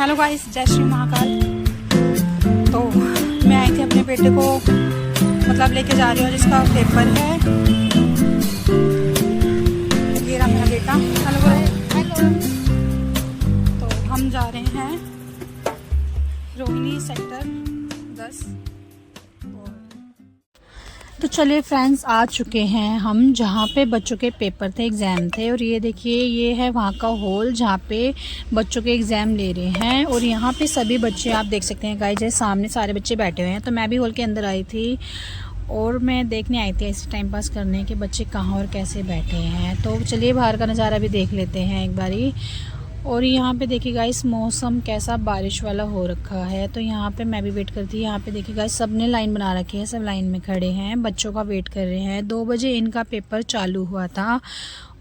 Hello guys, जय श्री महाकाल। तो मैं आई थी अपने बेटे को मतलब लेके जा रही हूँ जिसका पेपर है। ये रहा मेरा बेटा। हेलो। तो हम जा रहे हैं रोहिणी सेक्टर 10। तो चलिए फ्रेंड्स, आ चुके हैं हम जहाँ पे बच्चों के पेपर थे, एग्ज़ाम थे। और ये देखिए, ये है वहाँ का हॉल जहाँ पे बच्चों के एग्ज़ाम ले रहे हैं। और यहाँ पे सभी बच्चे आप देख सकते हैं गाइस, जैसे सामने सारे बच्चे बैठे हुए हैं। तो मैं भी हॉल के अंदर आई थी और मैं देखने आई थी ऐसे टाइम पास करने के बच्चे कहाँ और कैसे बैठे हैं। तो चलिए बाहर का नज़ारा भी देख लेते हैं एक बारी। और यहाँ पे देखिए गाइस, मौसम कैसा बारिश वाला हो रखा है। तो यहाँ पे मैं भी वेट करती हूँ। यहाँ पे देखिए गाइस, सब ने लाइन बना रखी है, सब लाइन में खड़े हैं, बच्चों का वेट कर रहे हैं। 2 बजे इनका पेपर चालू हुआ था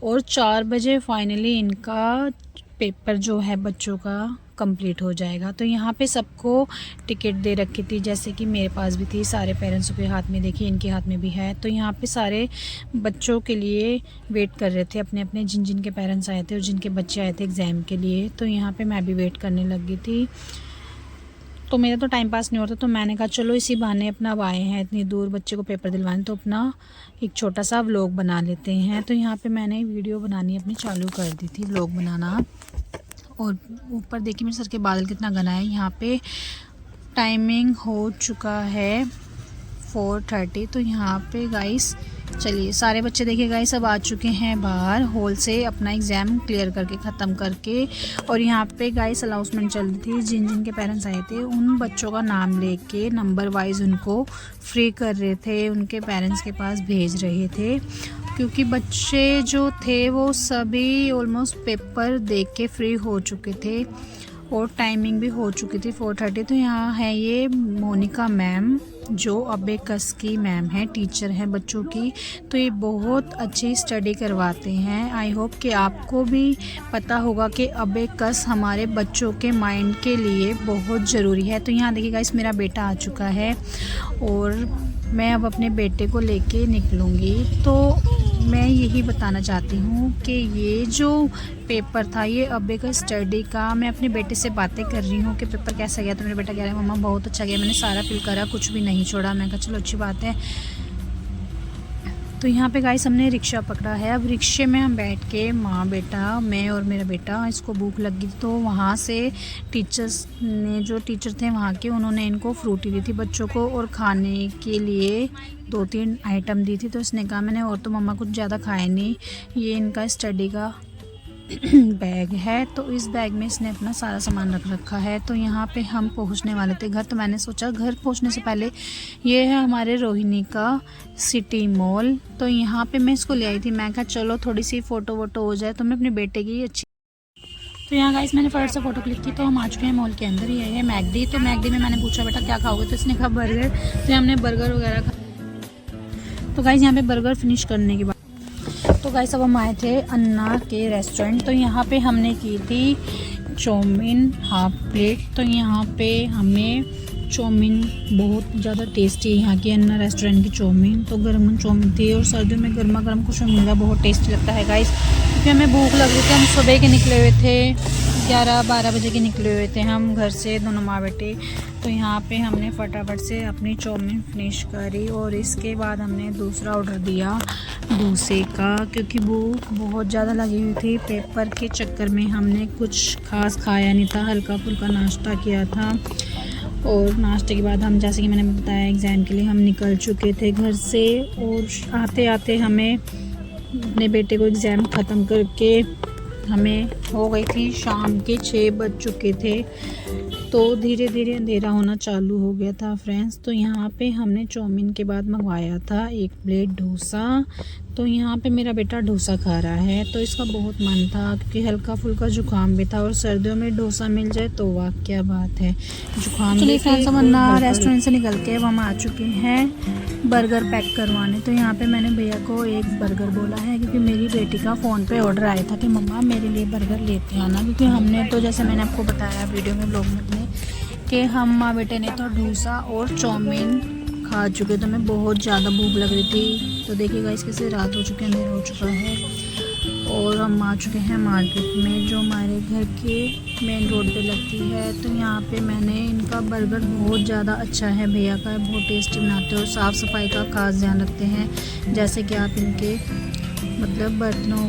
और 4 बजे फाइनली इनका पेपर जो है बच्चों का कंप्लीट हो जाएगा। तो यहाँ पे सबको टिकट दे रखी थी, जैसे कि मेरे पास भी थी, सारे पेरेंट्स के हाथ में, देखिए इनके हाथ में भी है। तो यहाँ पे सारे बच्चों के लिए वेट कर रहे थे, अपने अपने जिन जिन के पेरेंट्स आए थे और जिनके बच्चे आए थे एग्ज़ाम के लिए। तो यहाँ पे मैं भी वेट करने लगी थी। तो मेरा तो टाइम पास नहीं होता, तो मैंने कहा चलो इसी बहाने अपना अब आए हैं इतनी दूर बच्चे को पेपर दिलवाने, तो अपना एक छोटा सा व्लॉग बना लेते हैं। तो यहाँ पे मैंने वीडियो बनानी अपनी चालू कर दी थी, व्लॉग बनाना। और ऊपर देखिए मेरे सर के बादल कितना घना है। यहाँ पे टाइमिंग हो चुका है 4:30। तो यहाँ पे गाइस चलिए, सारे बच्चे देखिए गाइस अब आ चुके हैं बाहर हॉल से अपना एग्ज़ाम क्लियर करके ख़त्म करके। और यहाँ पे गाइस अनाउंसमेंट चल रही थी, जिन जिन के पेरेंट्स आए थे उन बच्चों का नाम लेके नंबर वाइज उनको फ्री कर रहे थे, उनके पेरेंट्स के पास भेज रहे थे। क्योंकि बच्चे जो थे वो सभी ऑलमोस्ट पेपर दे के फ्री हो चुके थे और टाइमिंग भी हो चुकी थी 4:30। तो यहाँ है ये मोनिका मैम, जो अबेकस की मैम है, टीचर है बच्चों की। तो ये बहुत अच्छी स्टडी करवाते हैं। आई होप कि आपको भी पता होगा कि अबेकस हमारे बच्चों के माइंड के लिए बहुत ज़रूरी है। तो यहाँ देखिए गाइस, मेरा बेटा आ चुका है और मैं अब अपने बेटे को लेके निकलूँगी। तो मैं यही बताना चाहती हूँ कि ये जो पेपर था, ये अबेकस स्टडी का, मैं अपने बेटे से बातें कर रही हूँ कि पेपर कैसा गया। तो मेरा बेटा कह रहा है मम्मा बहुत अच्छा गया, मैंने सारा फिल करा, कुछ भी नहीं छोड़ा। मैं कहा चलो अच्छी बात है। तो यहाँ पे गाइस हमने रिक्शा पकड़ा है। अब रिक्शे में हम बैठ के माँ बेटा, मैं और मेरा बेटा, इसको भूख लगी तो वहाँ से टीचर्स ने, जो टीचर थे वहाँ के, उन्होंने इनको फ्रूटी दी थी बच्चों को और खाने के लिए 2-3 आइटम दी थी। तो इसने कहा मैंने और तो मम्मा कुछ ज़्यादा खाया नहीं। ये इनका स्टडी का बैग है, तो इस बैग में इसने अपना सारा सामान रख रखा है। तो यहाँ पे हम पहुँचने वाले थे घर। तो मैंने सोचा घर पहुँचने से पहले, ये है हमारे रोहिणी का सिटी मॉल। तो यहाँ पे मैं इसको ले आई थी। मैं कहा चलो थोड़ी सी फ़ोटो वोटो हो जाए, तो मैं अपने बेटे की अच्छी। तो यहाँ गाइस मैंने फटाफट से फ़ोटो क्लिक की। तो हम आ चुके हैं मॉल के अंदर। ये है मैगडी। तो मैगडी में मैंने पूछा बेटा क्या खाओगे, तो इसने कहा बर्गर। तो हमने बर्गर वगैरह खा। तो गाइस यहाँ पे बर्गर फिनिश करने के बाद, तो गाइस अब हम आए थे अन्ना के रेस्टोरेंट। तो यहाँ पे हमने की थी चाउमीन हाफ प्लेट। तो यहाँ पे हमें चाउमीन बहुत ज़्यादा टेस्टी है यहाँ की अन्ना रेस्टोरेंट की चाउमीन। तो गर्म चाउमीन थी और सर्दियों में गर्मा गर्म कुछ मिल रहा, बहुत टेस्टी लगता है गाइस। क्योंकि हमें भूख लग रही थी, हम सुबह के निकले हुए थे, 11-12 बजे के निकले हुए थे हम घर से, दोनों माँ बेटे। तो यहाँ पे हमने फटाफट से अपनी चाउमीन फिनिश करी और इसके बाद हमने दूसरा ऑर्डर दिया डोसे का, क्योंकि भूख बहुत ज़्यादा लगी हुई थी। पेपर के चक्कर में हमने कुछ खास खाया नहीं था, हल्का फुल्का नाश्ता किया था। और नाश्ते के बाद हम, जैसे कि मैंने बताया, एग्ज़ाम के लिए हम निकल चुके थे घर से। और आते आते हमें अपने बेटे को एग्ज़ाम ख़त्म करके हमें हो गई थी शाम के 6 बज चुके थे। तो धीरे धीरे अंधेरा होना चालू हो गया था फ्रेंड्स। तो यहाँ पे हमने चाउमीन के बाद मंगवाया था 1 प्लेट डोसा। तो यहाँ पे मेरा बेटा डोसा खा रहा है। तो इसका बहुत मन था, क्योंकि हल्का फुल्का जुकाम भी था और सर्दियों में डोसा मिल जाए तो वाह क्या बात है। जुकाम भी रेस्टोरेंट से निकल के अब हम आ चुके हैं बर्गर पैक करवाने। तो यहाँ पे मैंने भैया को एक बर्गर बोला है, क्योंकि मेरी बेटी का फ़ोन पे ऑर्डर आया था कि मम्मा मेरे लिए बर्गर लेते आना। क्योंकि हमने तो, जैसे मैंने आपको बताया वीडियो में, ब्लॉग में, कि हम माँ बेटे ने तो डोसा और चाउमीन खा चुके। तो हमें बहुत ज़्यादा भूख लग रही थी। तो देखिए गाइस कैसे रात हो चुकी है, अंधेरा हो चुका है। और हम आ चुके हैं मार्केट में जो हमारे घर के मेन रोड पे लगती है। तो यहाँ पे मैंने इनका बर्गर बहुत ज़्यादा अच्छा है, भैया का बहुत टेस्टी बनाते हैं और साफ़ सफाई का खास ध्यान रखते हैं। जैसे कि आप इनके मतलब बर्तनों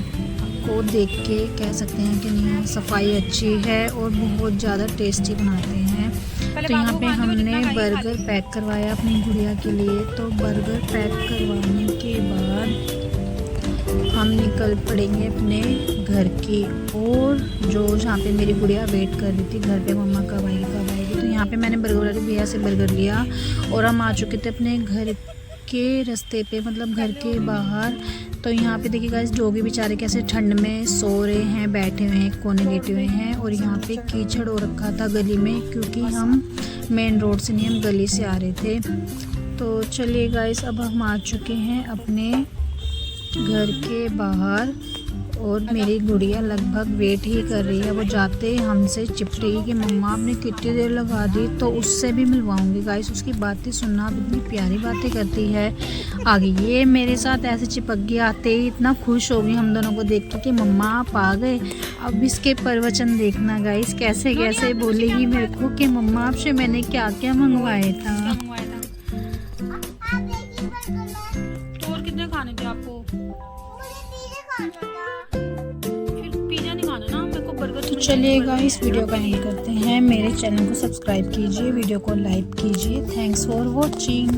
को देख के कह सकते हैं कि नहीं सफाई अच्छी है और बहुत ज़्यादा टेस्टी बनाते हैं। तो यहाँ पे हमने बर्गर पैक करवाया अपनी गुड़िया के लिए। तो बर्गर पैक करवाने के बाद हम निकल पड़ेंगे अपने घर की और जो जहाँ पे मेरी गुड़िया वेट कर रही थी घर पे, मम्मा कब आएगी। तो यहाँ पे मैंने बर्गर वाले भैया से बर्गर लिया और हम आ चुके थे अपने घर के रास्ते पे, मतलब घर के बाहर। तो यहाँ पे देखिए गाइस डॉगी बेचारे कैसे ठंड में सो रहे हैं, बैठे हुए हैं, कोने लेटे हुए हैं। और यहाँ पे कीचड़ हो रखा था गली में, क्योंकि हम मेन रोड से नहीं, हम गली से आ रहे थे। तो चलिए गाइस अब हम आ चुके हैं अपने घर के बाहर और मेरी गुड़िया लगभग वेट ही कर रही है। वो जाते हमसे चिपटी कि मम्मा आपने कितनी देर लगा दी। तो उससे भी मिलवाऊंगी गाइस, उसकी बातें सुनना, आप इतनी प्यारी बातें करती है। आगे ये मेरे साथ ऐसे चिपक गई, आते ही इतना खुश हो गई हम दोनों को देख के कि मम्मा आप आ गए। अब इसके प्रवचन देखना गाइस, कैसे कैसे बोलेगी मेरे को कि मम्मा आपसे मैंने क्या क्या मंगवाया था। तो और कितने खाने थे आपको? तो चलिए गाइस वीडियो का एंड करते हैं। मेरे चैनल को सब्सक्राइब कीजिए, वीडियो को लाइक कीजिए। Thanks for watching.